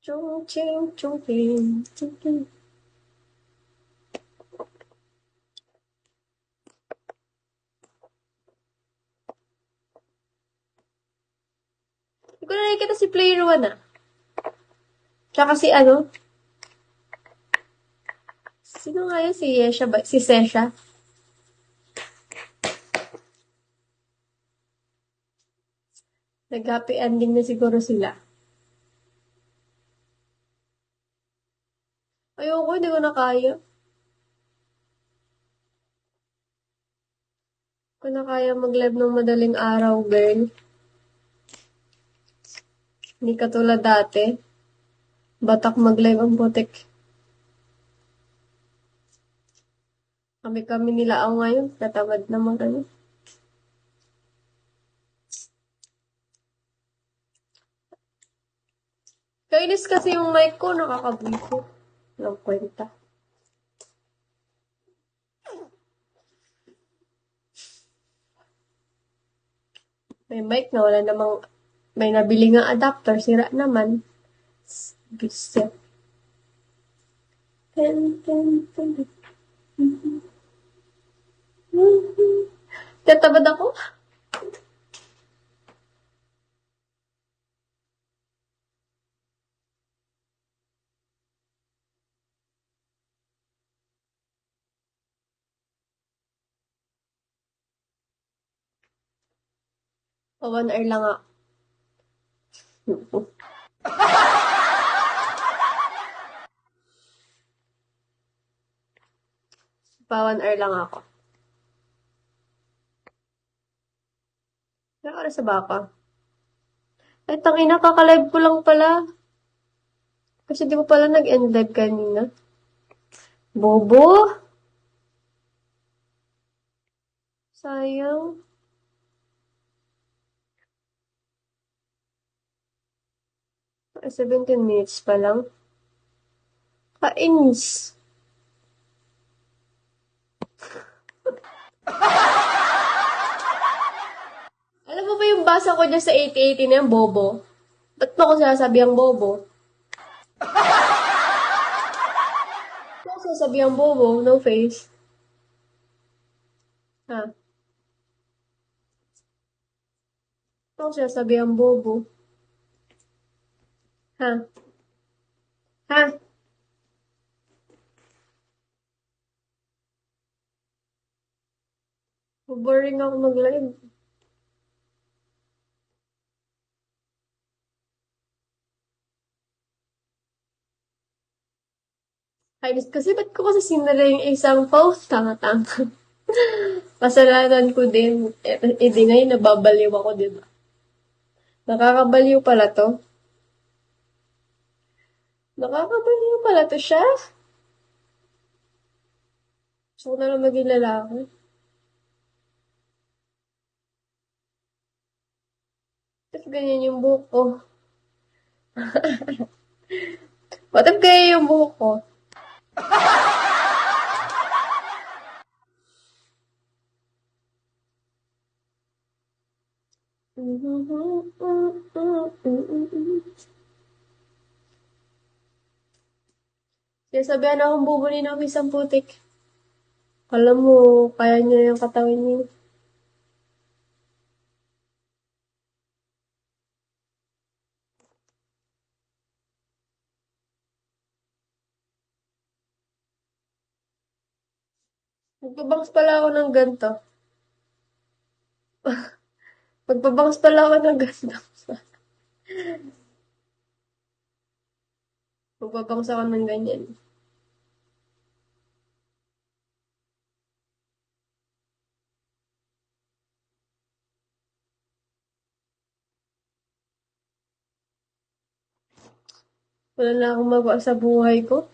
Chung ching chung ping chung ping. Hindi ko na nakikita si Player One ah. Tsaka si ano? Sino nga yun? Si Yesha ba? Si Sesha? Nag-happy ending na siguro sila. Ayoko, hindi ko na kaya. Hindi ko na kaya mag-live ng madaling araw, girl. Hindi katulad dati. Batak mag-live ang putik. Kami-kami nila ako ngayon. Katamad naman kami. Kainis kasi yung mic ko, nakakabwisit. Walang kwenta. May mic na wala namang, may nabili nga adapter, sira naman. Bisit. Tatabad ako? O, 1 hour lang ako. Pa 1 hour lang ako. Ilang oras na ba ako? Ay, tangina, kakalive ko lang pala. Kasi di ko pala nag-end live kanina. Bobo? Sayang. Ay, 17 minutes pa lang. Kainis. Alam mo ba yung basa ko dyan sa 8080 na yung bobo? Ba't mo ko sinasabi ang bobo? Ba't mo sinasabi ang bobo? No face. Ha? Ba't mo sinasabi ang bobo? Ha? Ha? Boring ako mag-live. Kainis kasi ba't ko kasi sinara yung isang post? Tanga-tanga. Kasalanan ko din. Di ngayon nababaliw ako, di ba? Nakakabaliw pala to. Nakakabaliw pala to siya. Gusto ko na lang maging lalaki. Tapos ganyan yung buhok ko. What if kaya yung buhok ko? Kaya sabihan akong bubuli ng isang putik. Alam mo, kaya niya yung katawan niya. Magpabangs pala ako ng ganito. Magpabangs pala ako ng ganito. Magpabangs ako ng ganyan. Wala na akong magawa sa buhay ko.